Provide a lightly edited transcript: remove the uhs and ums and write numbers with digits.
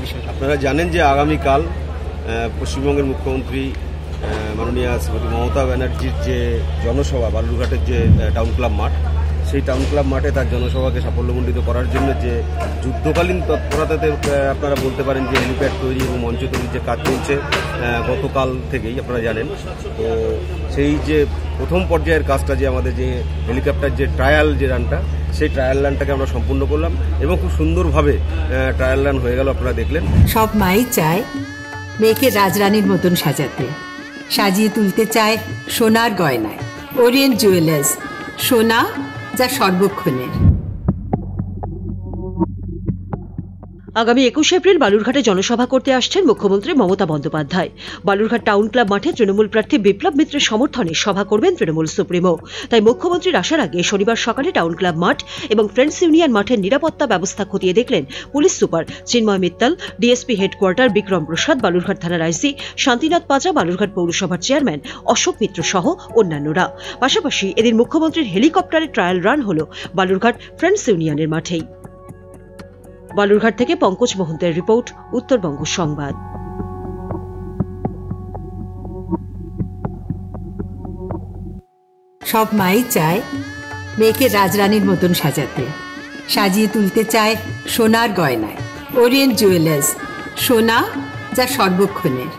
বিষয়টা? আপনারা জানেন যে আগামীকাল পশ্চিমবঙ্গের মুখ্যমন্ত্রী মাননীয়া শ্রীমতী মমতা ব্যানার্জির যে জনসভা বালুরঘাটের যে টাউন ক্লাব মাঠ, সেই টাউন ক্লাব মাঠে তার জনসভাকে সাফল্যমণ্ডিত করার জন্য যে যুদ্ধকালীন তৎপরতাতে আপনারা বলতে পারেন যে হেলিপ্যাড তৈরি এবং মঞ্চ তৈরির যে কাজ চলছে গতকাল থেকেই আপনারা জানেন। তো সেই যে প্রথম পর্যায়ের কাজটা যে আমাদের যে হেলিকপ্টার যে ট্রায়াল যে রানটা, সেই ট্রায়াল রানটাকে আমরা সম্পূর্ণ করলাম এবং খুব সুন্দরভাবে ট্রায়াল রান হয়ে গেল, আপনারা দেখলেন। সব মাই চায় মেয়েকে রাজরানীর মতন সাজাতে, সাজিয়ে তুলতে চায় সোনার গয়নায়। ওরিয়েন্ট জুয়েলার্স, সোনা যা সর্বক্ষণের। আগামী 21 এপ্রিল বালুরঘাটে জনসভা করতে আসছেন মুখ্যমন্ত্রী মমতা বন্দ্যোপাধ্যায়। বালুরঘাট টাউন ক্লাব মাঠে তৃণমূল প্রার্থী বিপ্লব মিত্রের সমর্থনে সভা করবেন তৃণমূল সুপ্রিমো। তাই মুখ্যমন্ত্রীর আসার আগে শনিবার সকালে টাউন ক্লাব মাঠ এবং ফ্রেন্ডস ইউনিয়ন মাঠের নিরাপত্তা ব্যবস্থা খতিয়ে দেখলেন পুলিশ সুপার চিন্ময় মিত্তাল, ডিএসপি হেডকোয়ার্টার বিক্রম প্রসাদ, বালুরঘাট থানার আইসি শান্তিনাথ পাজা, বালুরঘাট পৌরসভার চেয়ারম্যান অশোক মিত্র সহ অন্যান্যরা। পাশাপাশি এদিন মুখ্যমন্ত্রীর হেলিকপ্টারের ট্রায়াল রান হল বালুরঘাট ফ্রেন্ডস ইউনিয়নের মাঠেই। বালুরঘাট থেকে পঙ্কজ মোহন্তের রিপোর্ট, উত্তরবঙ্গ সংবাদ। সব মাই চায় মেয়েকে রাজরানীর মতন সাজাতে, সাজিয়ে তুলতে চায় সোনার গয়নায়। ওরিয়েন্ট জুয়েলার্স, সোনা যা সর্বক্ষণের।